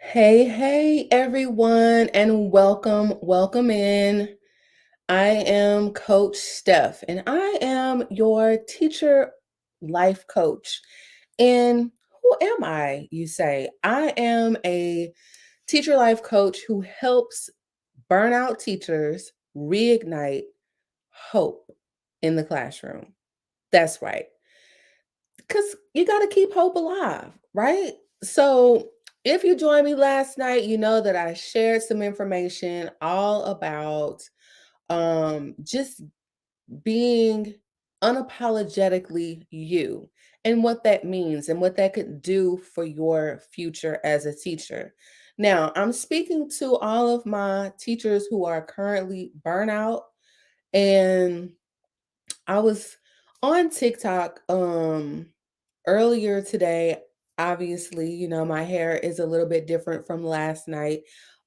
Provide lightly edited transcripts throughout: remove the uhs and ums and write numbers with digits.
Hey, everyone, and welcome in. I am Coach Steph, and I am your teacher life coach. And who am I, you say? I am a teacher life coach who helps burnout teachers reignite hope in the classroom. That's right. Because you got to keep hope alive, right? So, if you joined me last night, you know that I shared some information all about just being unapologetically you and what that means and what that could do for your future as a teacher. Now, I'm speaking to all of my teachers who are currently burnout, and I was on TikTok earlier today. Obviously, my hair is a little bit different from last night.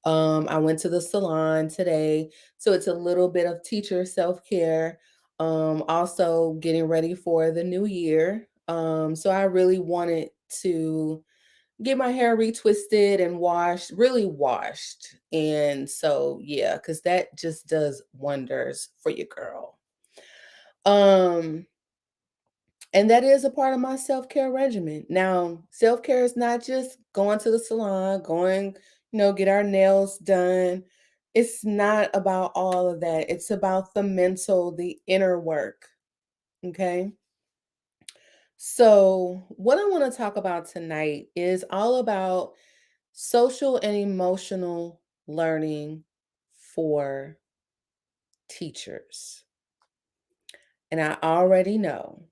I went to the salon today, so it's a little bit of teacher self-care. Also getting ready for the new year. So I really wanted to get my hair retwisted and washed, really washed. And so yeah, because that just does wonders for your girl. Um, and that is a part of my self-care regimen. Now, self-care is not just going to the salon, going, get our nails done. It's not about all of that. It's about the mental, the inner work. Okay. So, what I want to talk about tonight is all about social and emotional learning for teachers. And I already know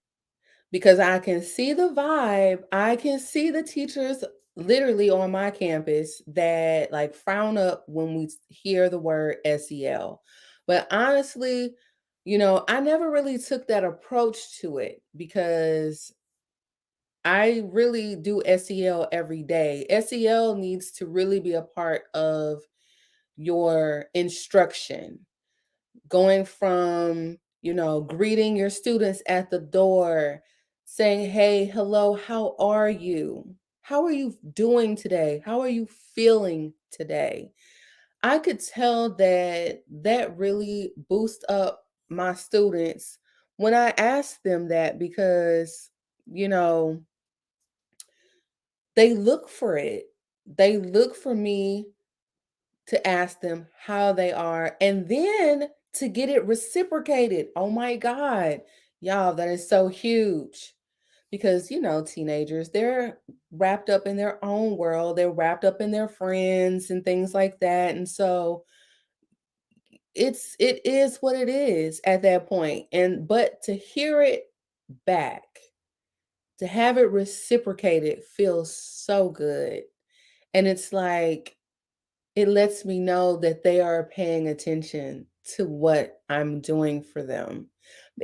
because I can see the vibe. I can see the teachers literally on my campus that like frown up when we hear the word SEL. But honestly, I never really took that approach to it because I really do SEL every day. SEL needs to really be a part of your instruction, going from, greeting your students at the door, saying, "Hey, hello, how are you? How are you doing today? How are you feeling today?" I could tell that that really boosts up my students when I ask them that because, you know, they look for it. They look for me to ask them how they are and then to get it reciprocated. Oh my God. Y'all, that is so huge. Because, teenagers, they're wrapped up in their own world. They're wrapped up in their friends and things like that. And so it is what it is at that point. And but to hear it back, to have it reciprocated feels so good. And it's like it lets me know that they are paying attention to what I'm doing for them.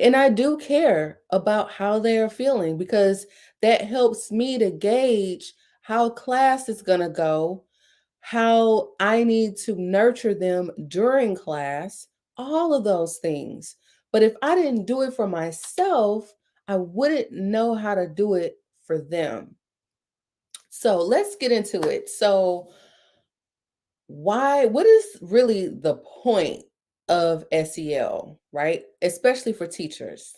And I do care about how they are feeling because that helps me to gauge how class is going to go, how I need to nurture them during class, all of those things. But if I didn't do it for myself, I wouldn't know how to do it for them. So let's get into it. So, what is really the point of SEL, right? Especially for teachers.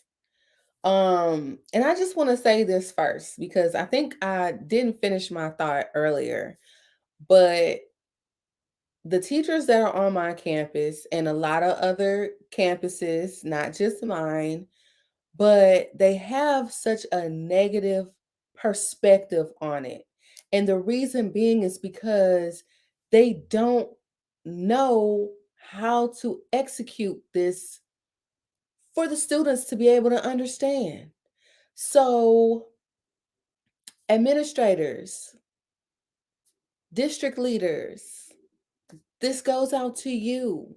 And I just want to say this first because I think I didn't finish my thought earlier, but the teachers that are on my campus and a lot of other campuses, not just mine, but they have such a negative perspective on it. And the reason being is because they don't know how to execute this for the students to be able to understand. So, administrators, district leaders, this goes out to you.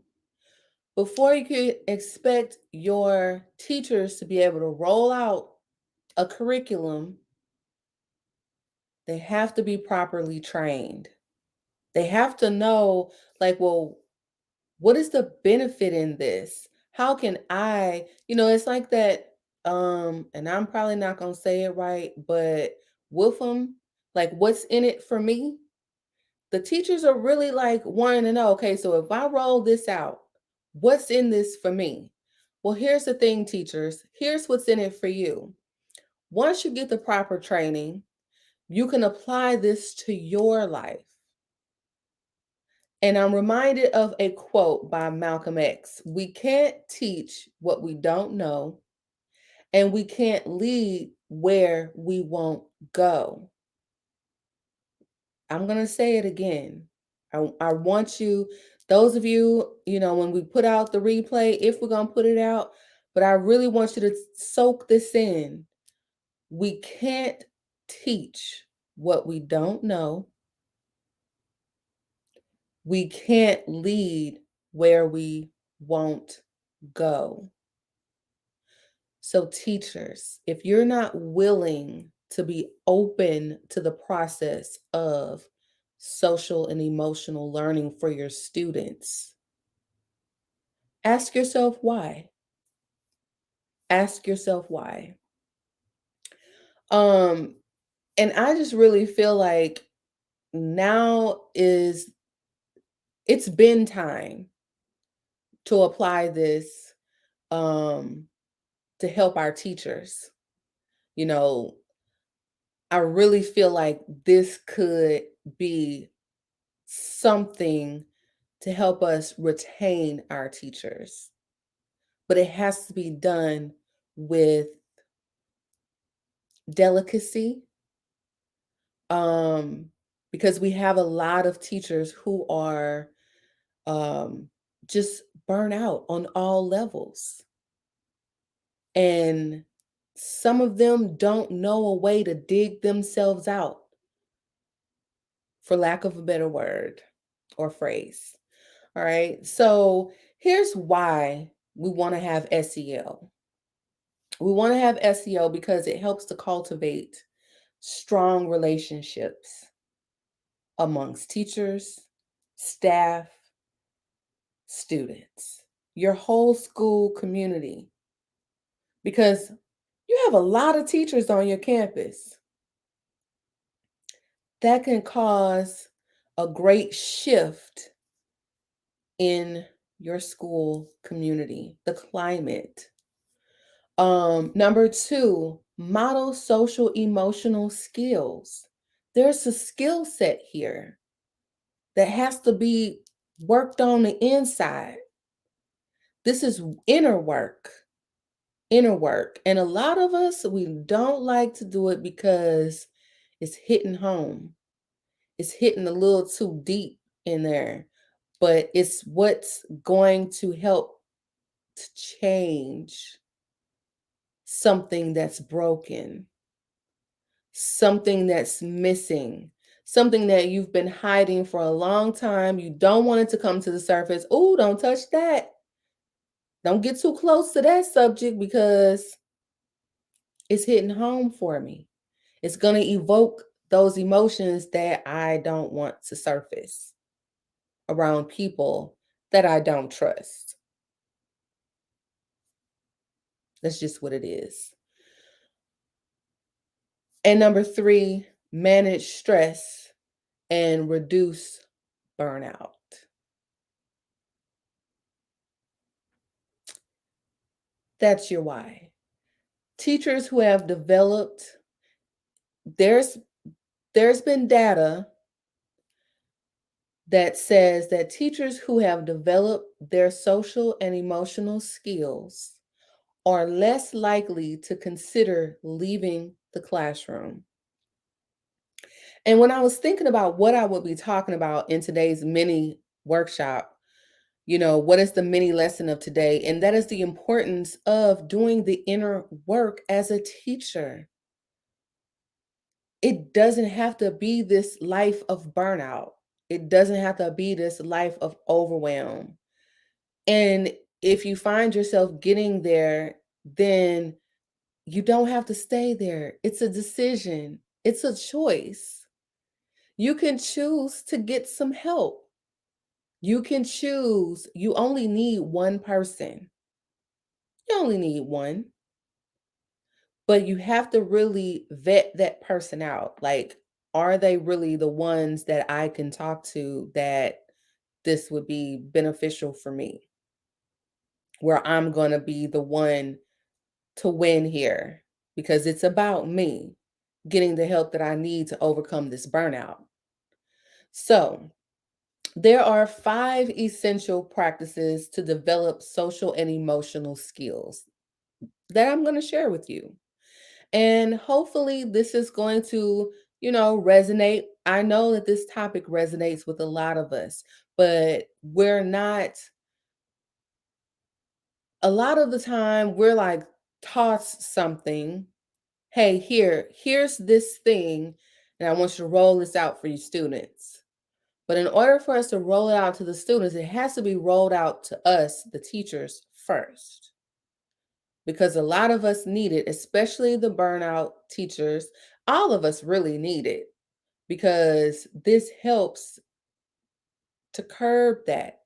Before you can expect your teachers to be able to roll out a curriculum, they have to be properly trained. They have to know, like, well, what is the benefit in this? How can it's like that, and I'm probably not gonna say it right, but with them, like, what's in it for me? The teachers are really like wanting to know, okay, so if I roll this out, what's in this for me? Well, here's the thing, teachers. Here's what's in it for you. Once you get the proper training, you can apply this to your life. And I'm reminded of a quote by Malcolm X. We can't teach what we don't know, and we can't lead where we won't go. I'm going to say it again. I want you, those of you, when we put out the replay, if we're going to put it out, but I really want you to soak this in. We can't teach what we don't know. We can't lead where we won't go. So, teachers, if you're not willing to be open to the process of social and emotional learning for your students, ask yourself why. Ask yourself why. Um, and I just really feel like now it's been time to apply this um to help our teachers. You know, I really feel like this could be something to help us retain our teachers. But it has to be done with delicacy, um, because we have a lot of teachers who are um, just burnt out on all levels. And some of them don't know a way to dig themselves out, for lack of a better word or phrase. All right. So here's why we want to have SEL. We want to have SEL because it helps to cultivate strong relationships amongst teachers, staff, students, your whole school community. Because you have a lot of teachers on your campus. That can cause a great shift in your school community, the climate. Number two, model social emotional skills. There's a skill set here that has to be worked on the inside. This is inner work, inner work. And a lot of us, we don't like to do it because it's hitting home. It's hitting a little too deep in there, but it's what's going to help to change something that's broken, something that's missing, something that you've been hiding for a long time. You don't want it to come to the surface. Oh, don't touch that. Don't get too close to that subject because it's hitting home for me. It's going to evoke those emotions that I don't want to surface around people that I don't trust. That's just what it is. And number three, manage stress and reduce burnout. That's your why. Teachers who have developed, there's there's been data that says that teachers who have developed their social and emotional skills are less likely to consider leaving the classroom. And when I was thinking about what I would be talking about in today's mini workshop, what is the mini lesson of today? And that is the importance of doing the inner work as a teacher. It doesn't have to be this life of burnout. It doesn't have to be this life of overwhelm. And if you find yourself getting there, then you don't have to stay there. It's a decision, it's a choice. You can choose to get some help. You can choose, you only need one person. You only need one, but you have to really vet that person out. Like, are they really the ones that I can talk to that this would be beneficial for me, where I'm going to be the one to win here because it's about me getting the help that I need to overcome this burnout. So, there are 5 essential practices to develop social and emotional skills that I'm going to share with you. And hopefully, this is going to, resonate. I know that this topic resonates with a lot of us, but a lot of the time, we're like tossed something. Hey, here's this thing, and I want you to roll this out for your students. But in order for us to roll it out to the students, it has to be rolled out to us, the teachers, first. Because a lot of us need it, especially the burnout teachers. All of us really need it because this helps to curb that.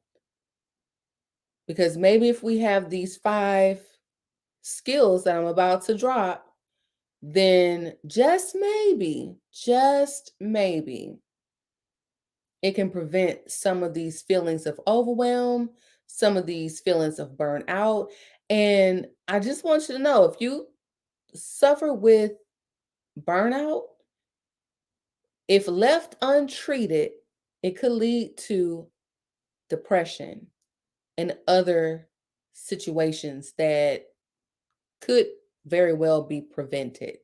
Because maybe if we have these 5 skills that I'm about to drop, then just maybe, it can prevent some of these feelings of overwhelm, some of these feelings of burnout. And I just want you to know, if you suffer with burnout, if left untreated, it could lead to depression and other situations that could very well be prevented.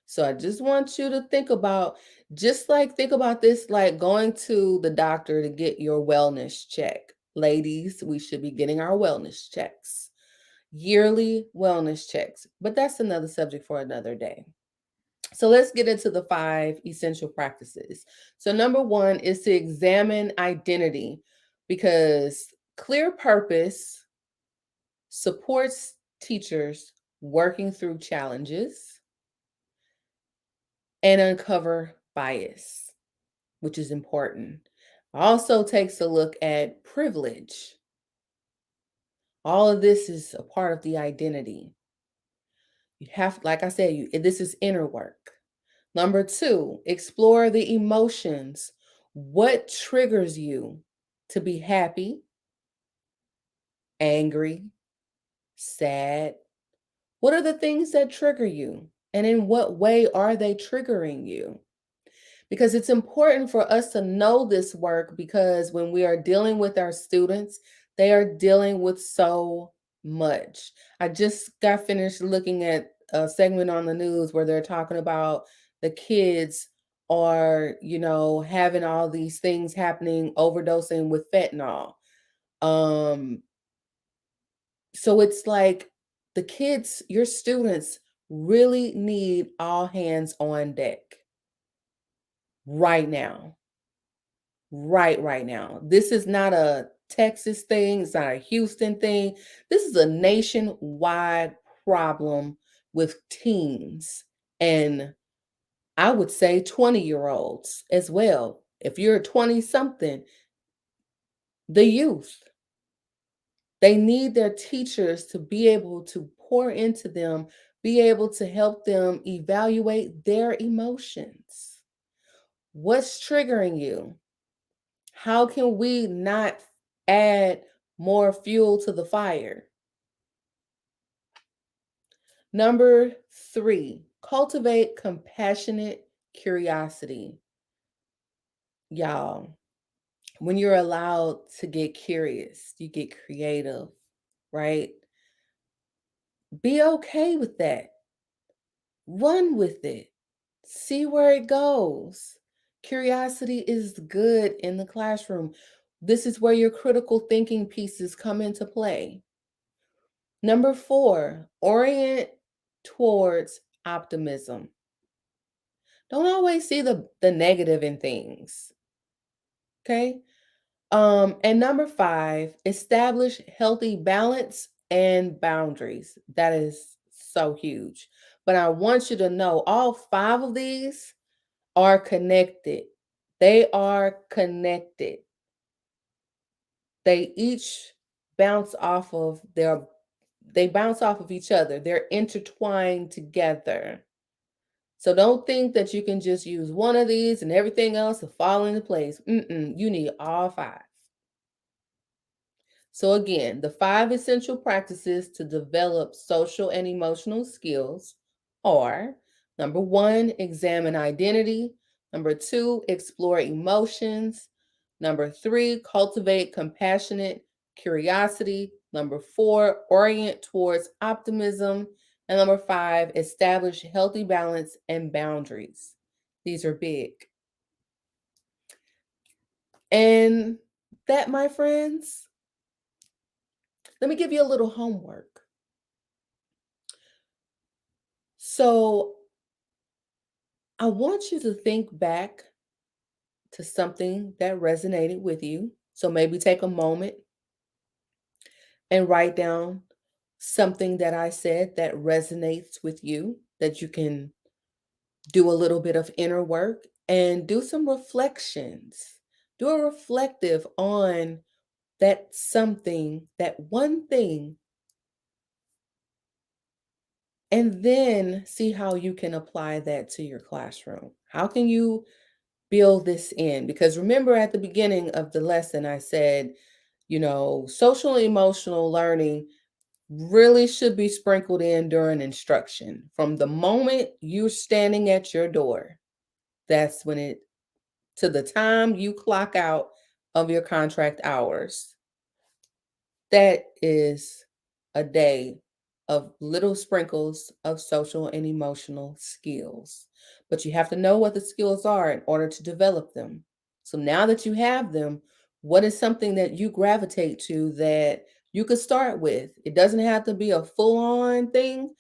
So I just want you to think about this like going to the doctor to get your wellness check. Ladies, we should be getting our wellness checks, yearly wellness checks. But that's another subject for another day. So let's get into the 5 essential practices. So, number 1 is to examine identity because clear purpose supports teachers working through challenges and uncover bias, which is important. Also takes a look at privilege. All of this is a part of the identity. You have, like I said, this is inner work. Number 2, explore the emotions. What triggers you to be happy, angry, sad? What are the things that trigger you? And in what way are they triggering you? Because it's important for us to know this work because when we are dealing with our students, they are dealing with so much. I just got finished looking at a segment on the news where they're talking about the kids are, having all these things happening, overdosing with fentanyl. Um, so it's like the kids, your students really need all hands on deck right now. Right now. This is not a Texas thing, it's not a Houston thing. This is a nationwide problem with teens and I would say 20-year-olds as well. If you're 20 something, the youth, they need their teachers to be able to pour into them, be able to help them evaluate their emotions. What's triggering you? How can we not add more fuel to the fire? Number 3, cultivate compassionate curiosity. Y'all, when you're allowed to get curious, you get creative, right? Be okay with that. Run with it. See where it goes. Curiosity is good in the classroom. This is where your critical thinking pieces come into play. Number 4, orient towards optimism. Don't always see the negative in things. Okay. And number 5, establish healthy balance and boundaries. That is so huge. But I want you to know all 5 of these are connected. They are connected. They each bounce off of they bounce off of each other. They're intertwined together. So don't think that you can just use one of these and everything else will fall into place. You need all five. So, again, the five essential practices to develop social and emotional skills are: number one, examine identity; number two, explore emotions; number three, cultivate compassionate curiosity; number four, orient towards optimism; and number five, establish healthy balance and boundaries. These are big. And that, my friends, let me give you a little homework. So I want you to think back to something that resonated with you. So maybe take a moment and write down something that I said that resonates with you, that you can do a little bit of inner work and do some reflections. Do a reflective on that something, that one thing, and then see how you can apply that to your classroom. How can you build this in? Because remember at the beginning of the lesson, I said, social and emotional learning really should be sprinkled in during instruction. From the moment you're standing at your door, that's when to the time you clock out of your contract hours. That is a day of little sprinkles of social and emotional skills. But you have to know what the skills are in order to develop them. So now that you have them, what is something that you gravitate to that you could start with? It doesn't have to be a full on thing.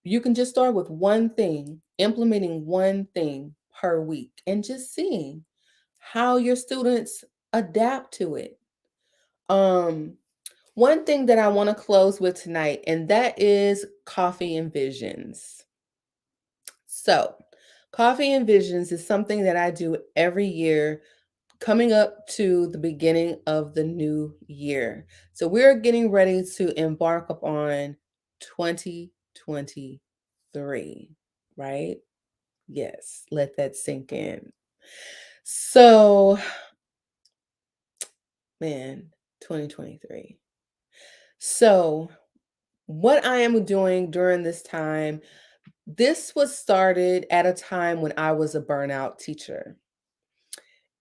You can just start with one thing, implementing one thing per week, and just seeing how your students adapt to it. Um, One thing that I want to close with tonight, and that is coffee and visions. So, coffee and visions is something that I do every year coming up to the beginning of the new year. So, we're getting ready to embark upon 2023, right? Yes, let that sink in. So, man, 2023. So, what I am doing during this time, this was started at a time when I was a burnout teacher.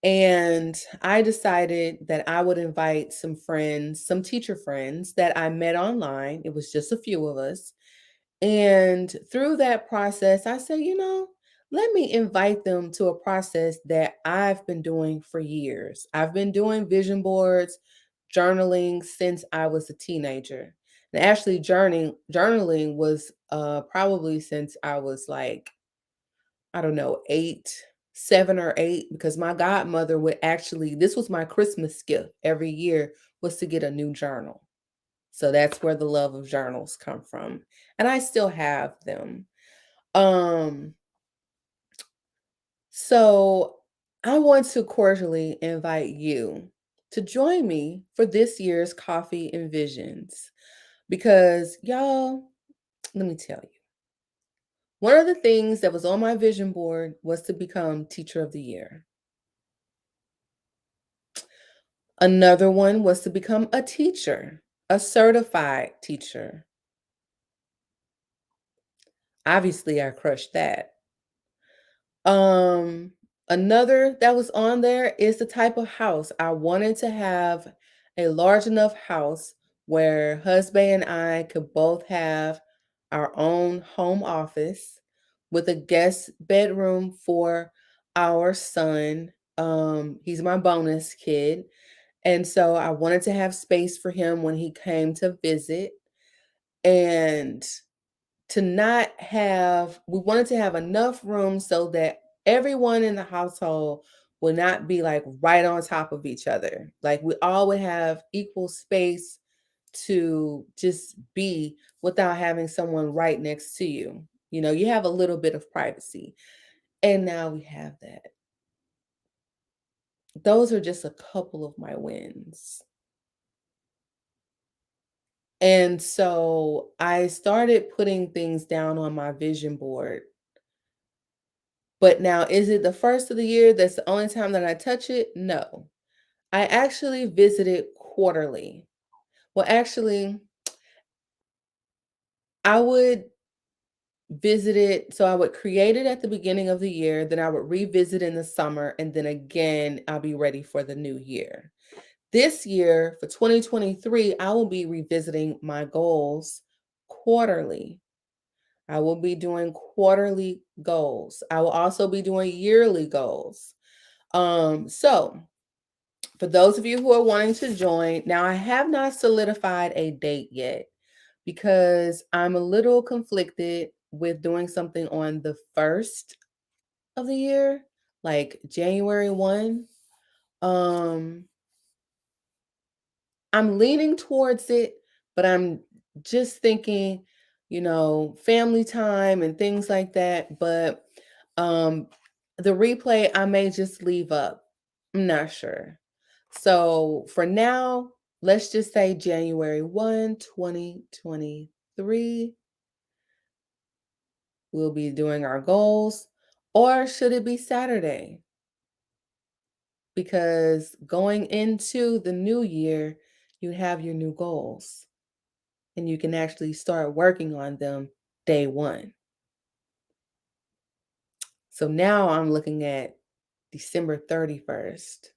And I decided that I would invite some friends, some teacher friends that I met online. It was just a few of us. And through that process, I said, let me invite them to a process that I've been doing for years. I've been doing vision boards, journaling since I was a teenager. And actually, journaling was probably since I was like, I don't know, 7 or 8, because my godmother would actually, this was my Christmas gift every year, was to get a new journal. So that's where the love of journals come from. And I still have them. Um, so I want to cordially invite you to join me for this year's Coffee and Visions. Because, y'all, let me tell you, one of the things that was on my vision board was to become Teacher of the Year. Another one was to become a teacher, a certified teacher. Obviously, I crushed that. Um, Another that was on there is the type of house. I wanted to have a large enough house where husband and I could both have our own home office with a guest bedroom for our son. He's my bonus kid. And so I wanted to have space for him when he came to visit. And to not have we wanted to have enough room so that everyone in the household would not be like right on top of each other. Like we all would have equal space to just be without having someone right next to you. You have a little bit of privacy. And now we have that. Those are just a couple of my wins. And so I started putting things down on my vision board But now, is it the first of the year that's the only time that I touch it? No. I actually visit it quarterly. Well, actually, I would visit it, so I would create it at the beginning of the year, then I would revisit in the summer, and then again, I'll be ready for the new year. This year, for 2023, I will be revisiting my goals quarterly. I will be doing quarterly goals. I will also be doing yearly goals. So for those of you who are wanting to join, now I have not solidified a date yet because I'm a little conflicted with doing something on the first of the year, like January 1. Um, I'm leaning towards it, but I'm just thinking, family time and things like that. But um, the replay, I may just leave up. I'm not sure. So for now, let's just say January 1, 2023, we'll be doing our goals. Or should it be Saturday? Because going into the new year, you have your new goals and you can actually start working on them day one. So now I'm looking at December 31st.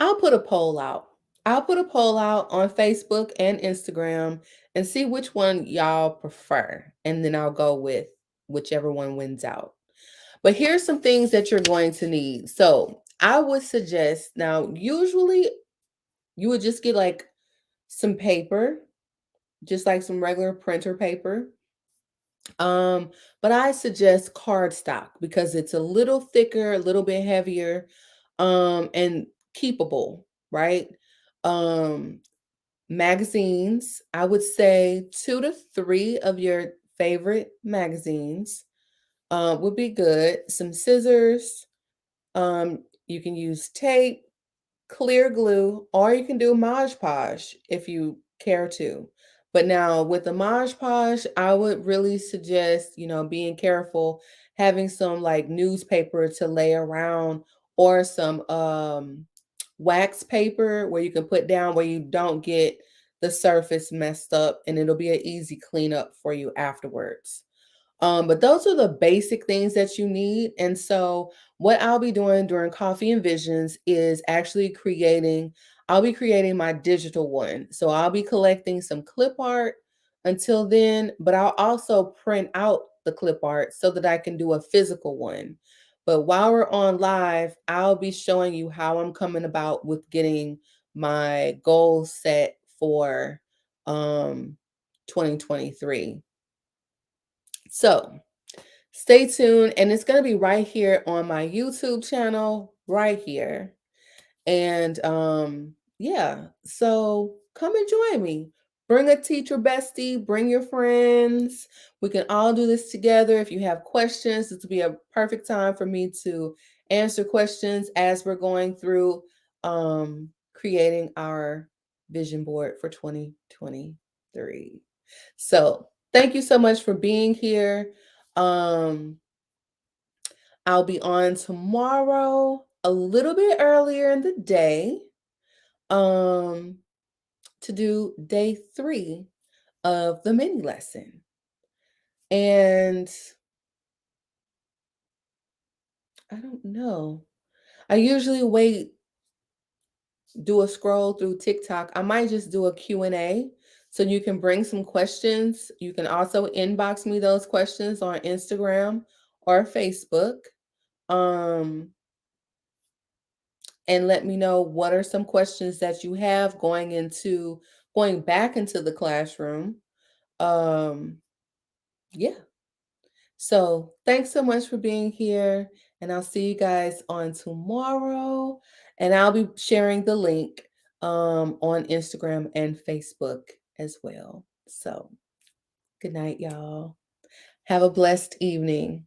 I'll put a poll out. I'll put a poll out on Facebook and Instagram and see which one y'all prefer. And then I'll go with whichever one wins out. But here's some things that you're going to need. So I would suggest now, usually you would just get like some paper, just like some regular printer paper. Um, but I suggest cardstock because it's a little thicker, a little bit heavier, and keepable, right? Um, Magazines, I would say 2 to 3 of your favorite magazines would be good. Some scissors. You can use tape, clear glue, or you can do Mod Podge if you care to. But now with the Mod Podge, I would really suggest, being careful, having some like newspaper to lay around or some wax paper where you can put down where you don't get the surface messed up and it'll be an easy cleanup for you afterwards. But those are the basic things that you need. And so, what I'll be doing during Coffee and Visions is actually I'll be creating my digital one. So, I'll be collecting some clip art until then, but I'll also print out the clip art so that I can do a physical one. But while we're on live, I'll be showing you how I'm coming about with getting my goals set for 2023. So, stay tuned, and it's going to be right here on my YouTube channel, right here. And yeah, so come and join me. Bring a teacher bestie, bring your friends. We can all do this together. If you have questions, this will be a perfect time for me to answer questions as we're going through creating our vision board for 2023. So, thank you so much for being here. Um, I'll be on tomorrow a little bit earlier in the day um, to do day 3 of the mini lesson. And I don't know. I usually do a scroll through TikTok. I might just do a Q&A so you can bring some questions. You can also inbox me those questions on Instagram or Facebook. Um, and let me know what are some questions that you have going back into the classroom. Um, yeah. So thanks so much for being here, and I'll see you guys on tomorrow. And I'll be sharing the link on Instagram and Facebook as well. So good night, y'all. Have a blessed evening.